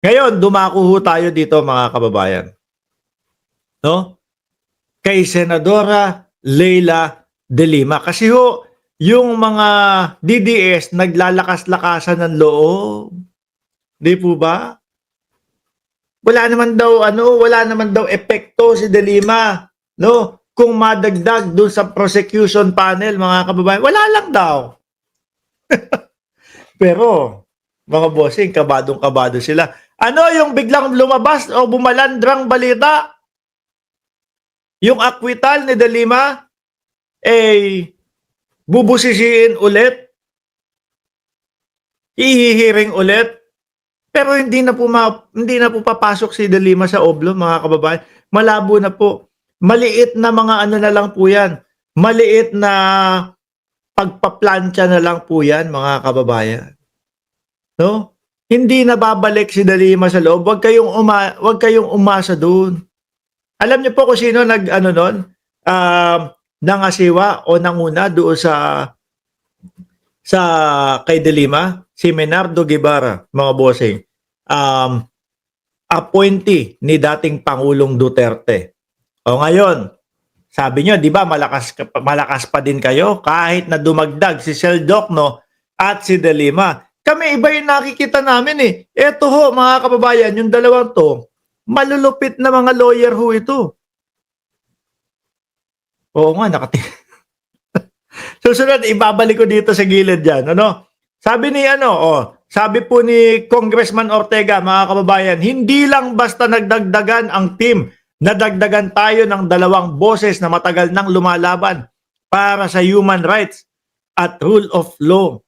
Ngayon, dumako ho tayo dito mga kababayan. No? Kay Senadora Leila de Lima. Kasi ho, yung mga DDS naglalakas-lakasan ng loob. Di po ba? Wala naman daw epekto si de Lima, no? Kung madagdag doon sa prosecution panel, mga kababayan, wala lang daw. Pero, mga bossing, kabadong-kabado sila. Ano yung biglang lumabas o bumalandrang balita? Yung akwital ni de Lima, bubusisiin ulit, ihihiring ulit, pero hindi na po papasok si de Lima sa Oblo, mga kababayan. Malabo na po. Maliit na mga ano na lang po yan. Maliit na pagpaplantya na lang po yan, mga kababayan. No? Hindi na babalik si de Lima sa loob. Wag kayong umasa doon. Alam niyo po kung sino nag-ano nun? Nangasiwa o nanguna doon sa kay de Lima? Si Menardo Guevara, mga bossing. Appointee ni dating Pangulong Duterte. O ngayon, sabi nyo, di ba, malakas pa din kayo kahit na dumagdag si Seldocno at si de Lima. Kami iba yung nakikita namin eh. Eto ho, mga kababayan, yung dalawang to, malulupit na mga lawyer ho ito. Oo nga, Susunod, ibabalik ko dito sa gilid dyan. Ano? Sabi po ni Congressman Ortega, mga kababayan, hindi lang basta nagdagdagan ang team, nadagdagan tayo ng 2 boses na matagal nang lumalaban para sa human rights at rule of law.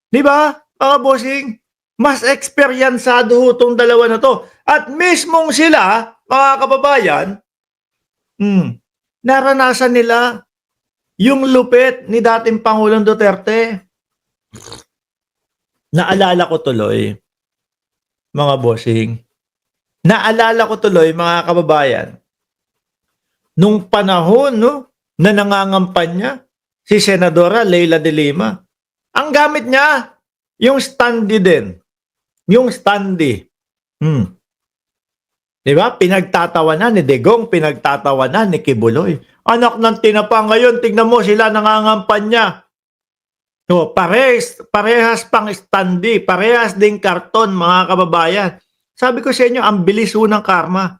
Di ba, mga bossing? Mas eksperyensado ho itong dalawa na to. At mismong sila, mga kababayan, naranasan nila yung lupit ni dating Pangulong Duterte. Naalala ko tuloy, mga bossing. Naalala ko tuloy, mga kababayan, nung panahon, no, na nangangampanya si Senadora Leila de Lima. Ang gamit niya, yung standee din. Yung standee. Diba? Pinagtatawanan ni Digong, pinagtatawanan ni Kibuloy. Anak ng tinapa ngayon, tignan mo sila nangangampanya. So, parehas pang standee, parehas ding karton, mga kababayan. Sabi ko sa inyo, ang bilis ho ng karma.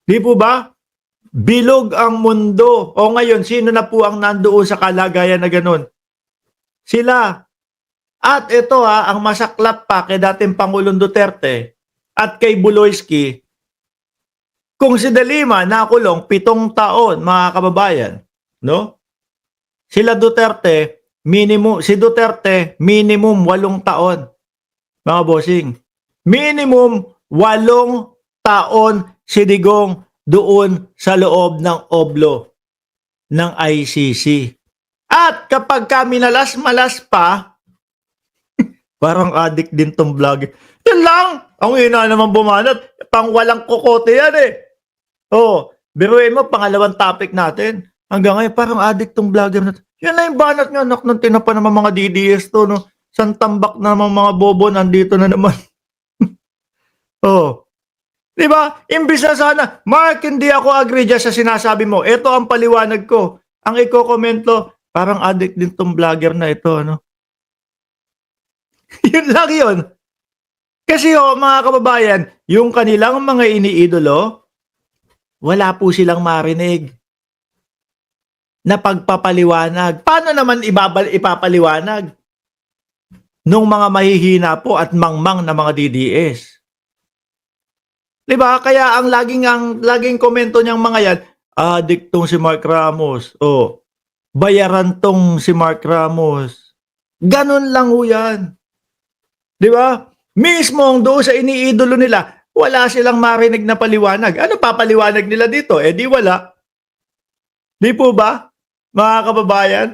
Di po ba? Bilog ang mundo. O ngayon, sino na po ang nandoon sa kalagayan na ganun? Sila. At ito ang masaklap pa kay dating Pangulong Duterte at kay Buloyski, kung si de Lima nakulong 7 taon, mga kababayan, no? Si Duterte minimum 8 taon. Mga bossing, minimum 8 taon si Digong doon sa loob ng oblo ng ICC. At kapag minalas-malas pa, parang addict din tong vlog. Yan lang. Ang ina naman bumanat. Pang walang kokote yan eh. Biruin mo, pangalawang topic natin. Hanggang ngayon, parang addict tong vlogger natin. Yan na yung banat nyo. Anak ng tinapa naman mga DDS to. No? Santambak na naman mga bobo. Nandito na naman. Diba? Imbis na sana, Mark, hindi ako agree dyan sa sinasabi mo. Ito ang paliwanag ko. Ang iko-komento, parang addict din tong vlogger na ito. Ano? Yun lang yun. Kasi mga kababayan, yung kanilang mga iniidolo, wala po silang marinig na pagpapaliwanag. Paano naman ipapaliwanag nung mga mahihina po at mangmang na mga DDS? Diba? Kaya ang laging komento niyang mga yan, addict tong si Mark Ramos. Bayaran tong si Mark Ramos. Ganun lang ho yan. Diba? Mismo doon sa iniidolo nila, wala silang marinig na paliwanag. Ano papaliwanag nila dito? Di wala. Di po ba, mga kababayan?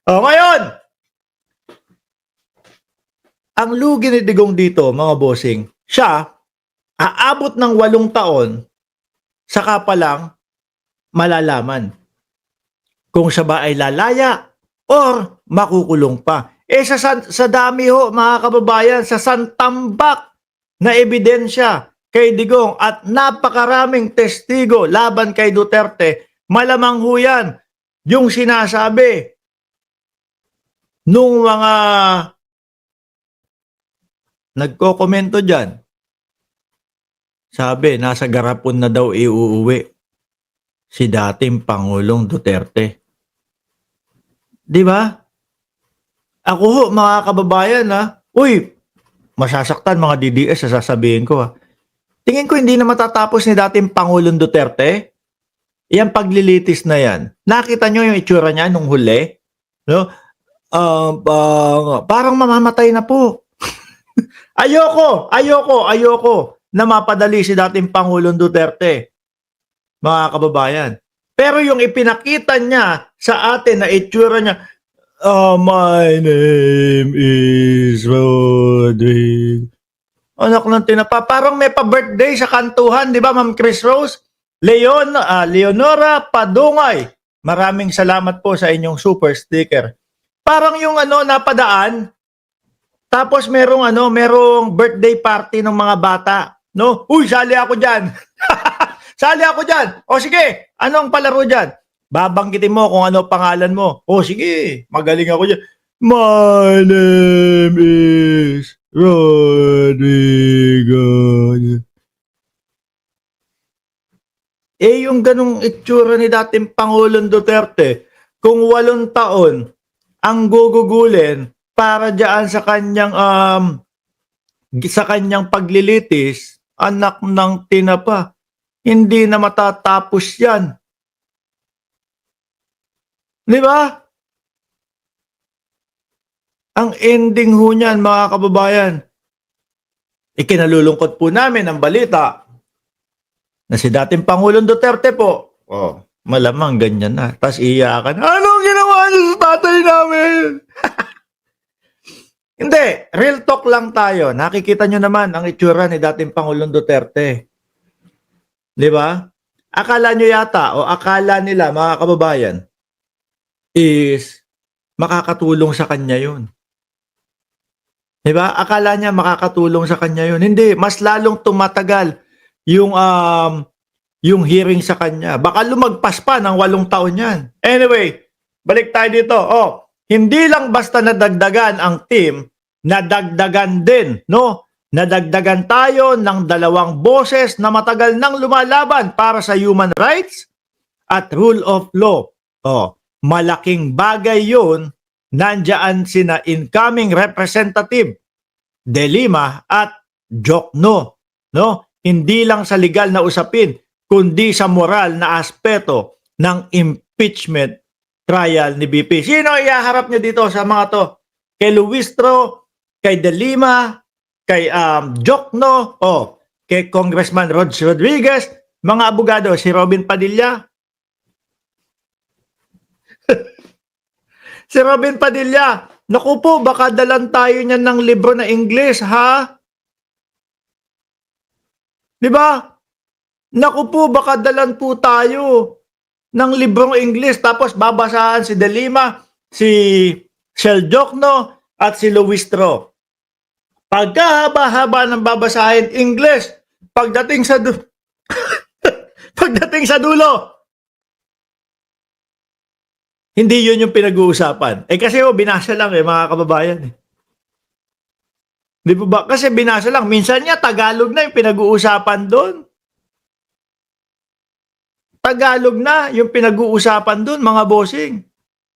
Ngayon, ang lugi ni Digong dito, mga bossing, siya, aabot ng 8 taon, saka pa lang malalaman kung siya ba ay lalaya or makukulong pa. Sa dami ho, mga kababayan, sa santambak na ebidensya kay Digong at napakaraming testigo laban kay Duterte, malamang ho yan yung sinasabi nung mga nagko-komento dyan. Sabi, nasa garapon na daw iuuwi si dating Pangulong Duterte. Di ba? Ako ho, mga kababayan, uy, masasaktan mga DDS, sasabihin ko. Tingin ko hindi na matatapos ni dating Pangulong Duterte. Yan paglilitis na yan. Nakita nyo yung itsura niya nung huli? No? Parang mamamatay na po. Ayoko na mapadali si dating Pangulong Duterte, mga kababayan. Pero yung ipinakita niya sa atin na itsura niya, my name is Rodrigo. Anak ng tinapa. Parang may pa-birthday sa kantuhan, di ba, Ma'am Chris Rose? Leonora Padungay. Maraming salamat po sa inyong super sticker. Parang yung napadaan, tapos merong birthday party ng mga bata. No? Uy, sali ako dyan. Sali ako dyan. O sige, anong palaro dyan? Babanggitin mo kung ano pangalan mo. O sige, magaling ako dyan. My name is Rodrigo. Yung ganong itsura ni dating Pangulong Duterte, kung 8 taon ang gugugulin para diyan sa kanyang paglilitis, anak ng tinapa, hindi na matatapos yan. Di ba? Ang ending ho niyan, mga kababayan, ikinalulungkot po namin ang balita na si dating Pangulong Duterte po, malamang ganyan na. Tapos iyakan, anong ginawa niyo sa tatay namin? Hindi, real talk lang tayo. Nakikita nyo naman ang itsura ni dating Pangulong Duterte. Di ba? Akala nyo yata o akala nila, mga kababayan, is makakatulong sa kanya yun. Di ba? Akala niya makakatulong sa kanya yun. Hindi, mas lalong tumatagal yung hearing sa kanya. Baka lumagpas pa ng 8 taon yan. Anyway, balik tayo dito. Hindi lang basta nadagdagan ang team, nadagdagan din, no? Nadagdagan tayo ng 2 boses na matagal nang lumalaban para sa human rights at rule of law. Malaking bagay yun, nandiyan sina incoming representative De Lima at Jokno, no? Hindi lang sa legal na usapin, kundi sa moral na aspeto ng impeachment trial ni BP. Sino ihaharap niyo dito sa mga to? Kay Luistro, kay De Lima, kay Jokno, kay Congressman Rod Rodriguez, mga abogado, si Robin Padilla. Si Robin Padilla, naku po, baka dalan tayo niyan ng libro na English, ha? Di ba? Naku po, baka dalan po tayo ng librong English, tapos babasahan si De Lima, si Shel Jokno, at si Luistro. Pagkahaba-haba ng babasahin English, pagdating sa pagdating sa dulo, hindi yun yung pinag-uusapan. Kasi binasa lang mga kababayan. Di ba? Kasi binasa lang. Minsan niya Tagalog na yung pinag-uusapan doon. Tagalog na yung pinag-uusapan doon, mga bossing.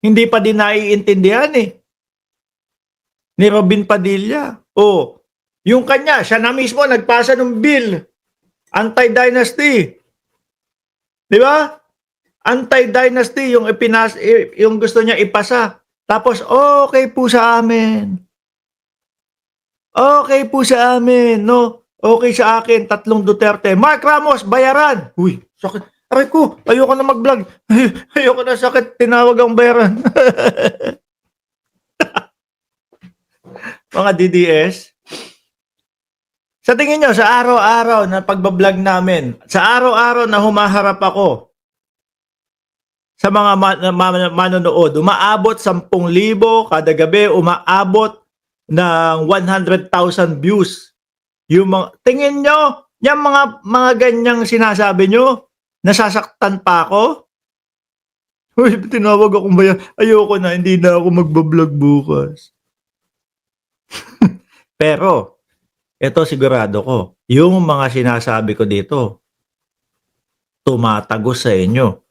Hindi pa din naiintindihan ni Robin Padilla. Yung kanya, siya na mismo nagpasa ng bill. Anti-dynasty. Di ba? Anti-dynasty yung gusto niya ipasa. Tapos, okay po sa amin. Okay po sa amin, no? Okay sa akin, 3 Duterte. Mark Ramos, bayaran. Uy, sakit. Aray ko, ayoko na mag-vlog. Ayoko na sakit, tinawag ang bayaran. Mga DDS. Sa tingin nyo, sa araw-araw na pagbablog namin, sa araw-araw na humaharap ako, sa mga manonood. Umaabot 10,000 kada gabi, umaabot ng 100,000 views. Yung mga, tingin nyo, yung mga ganyang sinasabi nyo, nasasaktan pa ako? Uy, tinawag akong bayan. Ayoko na, hindi na ako magbablog bukas. Pero, ito sigurado ko, yung mga sinasabi ko dito, tumatagos sa inyo.